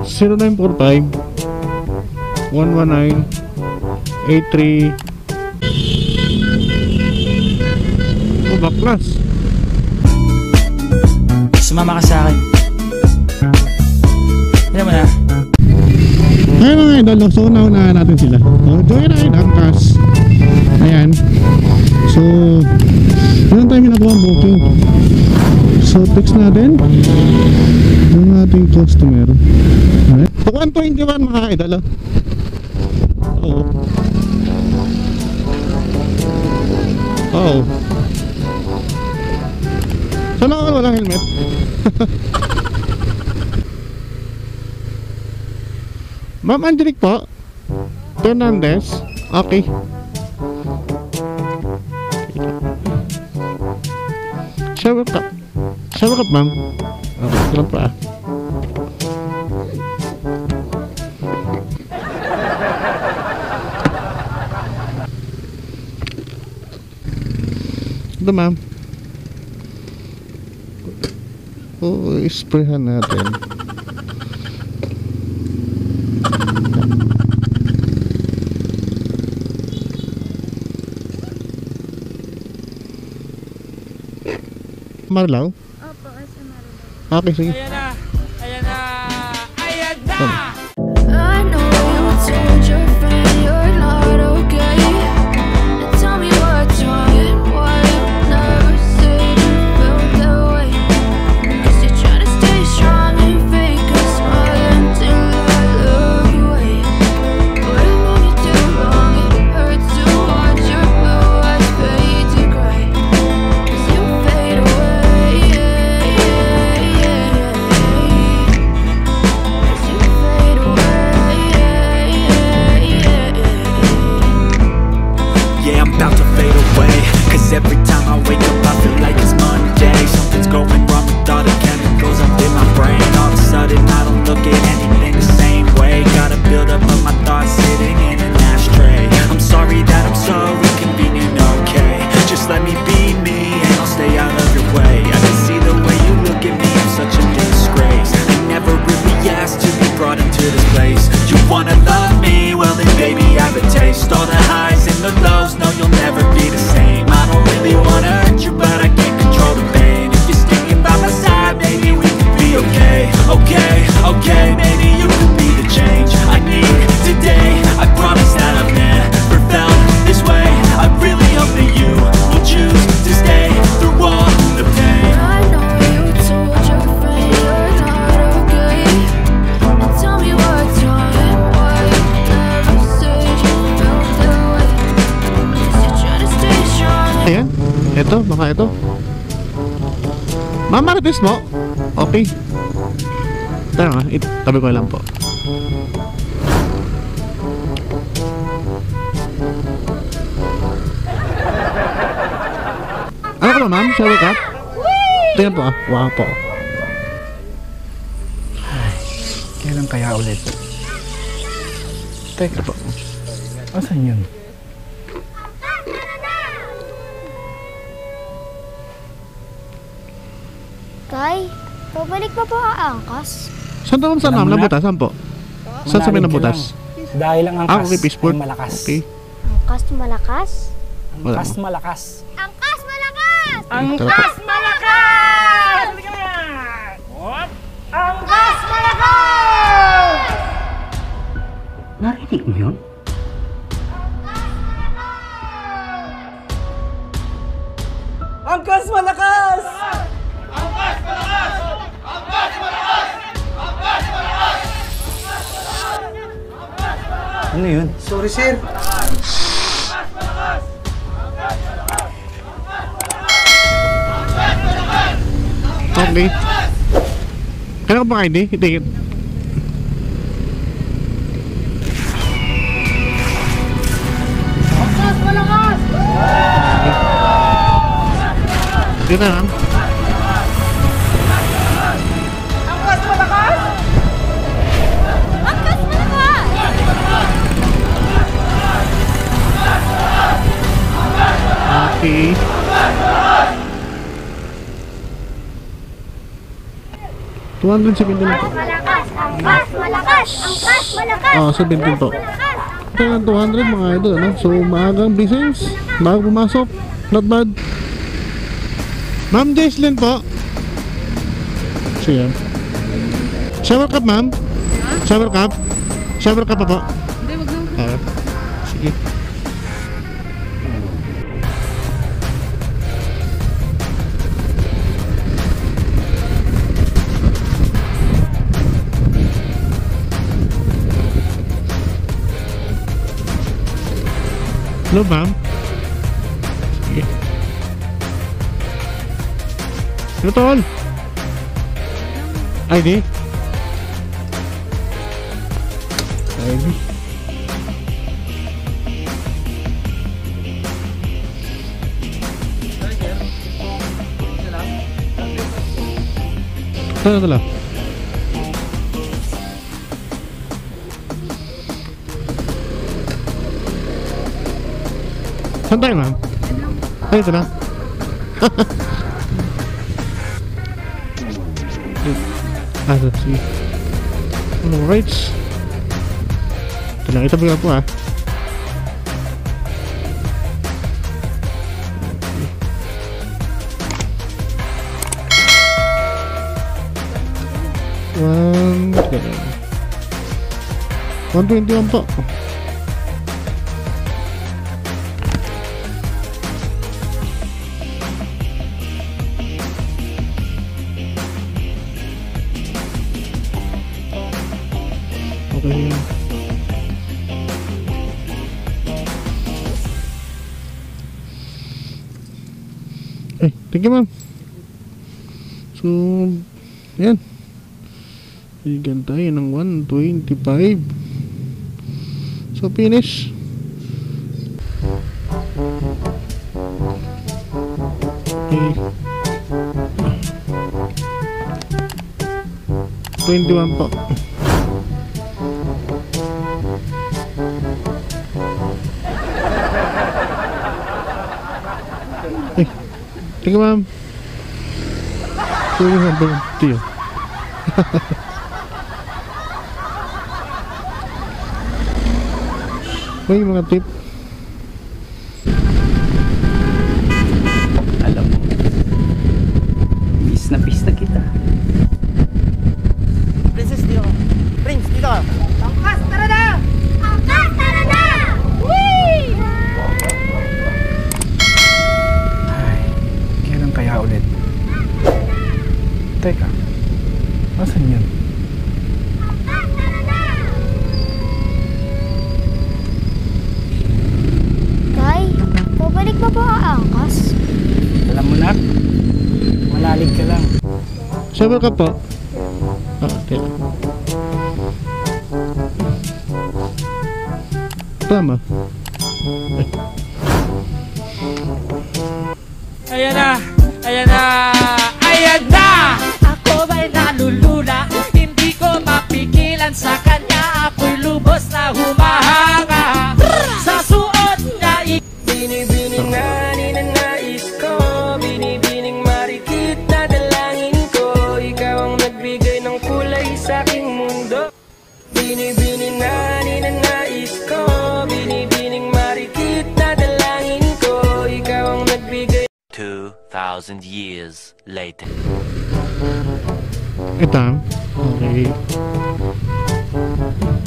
0945 119 83. Oh, baklas. Sumama ka sa akin. Alam mo na. Ayun mga idol, so naunahan natin sila. So, joyride angkas. Ayan. So, meron tayong minakuha ang booking. So, text natin yung ating customer. Alright. So, 121 mga idol. Oo. Oo. So, nakakal walang helmet. Ma'am Angelic po, Fernandez. Okay. Shower cup. Shower cup, ma'am. Okay, lang pa. Ito, ma'am. Oo, isprayhan natin. Marlaw? Opo, kasi Marlaw. Okay, sige. Ayan na! Ayan na! Ayan na! I know you told your friend you're not okay. And tell me what's wrong and why you never said you felt that way. 'Cause you're trying to stay strong and fake a smile until I look away. But it won't be too long, it hurts to watch your blue eyes fade to gray. 'Cause you fade away, As you fade away, Yeah, I'm about to fade away. Cause every time I wake up I feel like it's Monday. Something's going wrong with all the chemicals up in my brain. All of a sudden I don't look at anything the same way. Gotta build up of my thoughts sitting in an ashtray. I'm sorry that I'm so inconvenient, okay. Just let me be me and I'll stay out of your way. I can see the way you look at me, I'm such a disgrace. I never really asked to be brought into this place. You wanna love me? Well then baby I have a taste. All the highs and the lows, no you'll never be the same. I don't really wanna hurt you but I can't control the pain. If you're sticking by my side, maybe we could be okay. Okay, okay, maybe you could be the change I need today. I promise that I've never felt this way. I really hope that you will choose to stay through all the pain. I know you told your friend you're not okay. And tell me what's wrong and why you never said you felt that way. 'Cause you're trying to stay strong. Ayan. Ito, baka ito. Ma'am Marites mo? Okay. Tara nga, tabi ko lang po. Ano ka ba, ma'am? Shower cup? Tingnan po ah. Wow po. Kailan kaya ulit? Teka po. Asan yun? Tay, pabalik pa po ang angkas? Saan to, ma'am? Saan, ma'am? Alam mo na. Nabutas? Saan po? Saan sa may Manalig ka nabutas? lang. Dahil lang ang Ah, okay, Peaceport. ay malakas. Okay. Angkas malakas? Wala. Angkas malakas. Angkas malakas! Angkas malakas! Angkas malakas! Narinig mo yun? Angkas malakas! Angkas malakas! Angkas malakas! Angkas malakas! Ano yun? Sorry, sir. Okay. Kailan ka ba kayo? Hindi. Angkas malakas! Yun na lang. Angkas malakas! Angkas malakas! Okay. 217 lang po. Malakas! Angkas! Malakas! Angkas! Malakas! 17 po. Ito yung 200 mga idol, ano? So, maagang blessings. Maagang pumasok. Not bad. Ma'am Jesslyn po. So, yan. Shower cup, ma'am? Shower cup? Shower cup pa po? Hindi, wag na. Sige. Hello, ma'am. Sige. Hello, tol. ID? ID? Tala. Saan tayo, ma'am? Ay, ito na. Sige. Alright. Ito lang, itabi nga po ha. One, 121 po. Okay. Thank you, ma'am. So, yan. Bigyan tayo ng 125. So, finish. Okay. 21 po. Thank you, ma'am. Sorry, ma'am. Tiyo. May mga tip. Alam mo, bis na kita. Princess, dito. Prince, dito. Angkas, tara na! Angkas! Tara na! Whee! Ay, kailan kaya ulit? Teka, asan yun? Tay, pabalik pa po ang angkas? Alam mo na, malalig ka lang. Shower ka po. Okay. Tama. Ayan na! Ayan na! Ayan na! Ako ba'y nalulula? Hindi ko mapigilan sa kanya. Ako'y lubos na humahanga sa suot niya. Binibining na ninanais ko, binibining marikit na dalangin ko. Ikaw ang nagbigay ng kulay sa aking mundo. Binibining na ninanais ko, binibining marikit na dalangin ko. Ikaw ang nagbigay. 2,000 years later. Ito. Okay.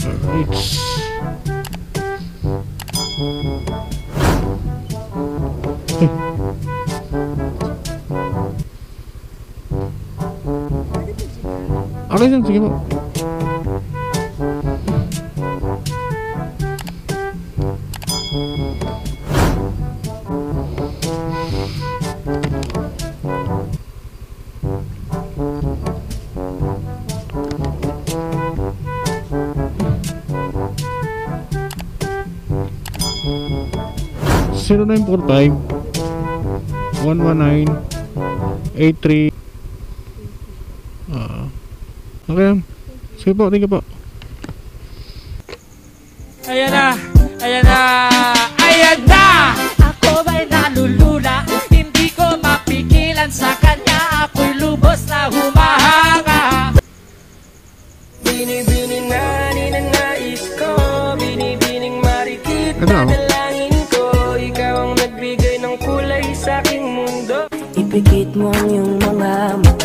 Alright. Okay dyan, sige po. Zero 945 119 83. Okay. Sige po, thank you po. Ayan na! Ayan na! Ayan na! Ako ba'y nalulula? Hindi ko mapigilan sa kanya. Ako'y lubos na humahanga Binibining na ninanais ko, binibining marikit Ano? na dalangin ko. Ikaw ang nagbigay ng kulay sa aking mundo. Ipikit mo ang iyong mga mata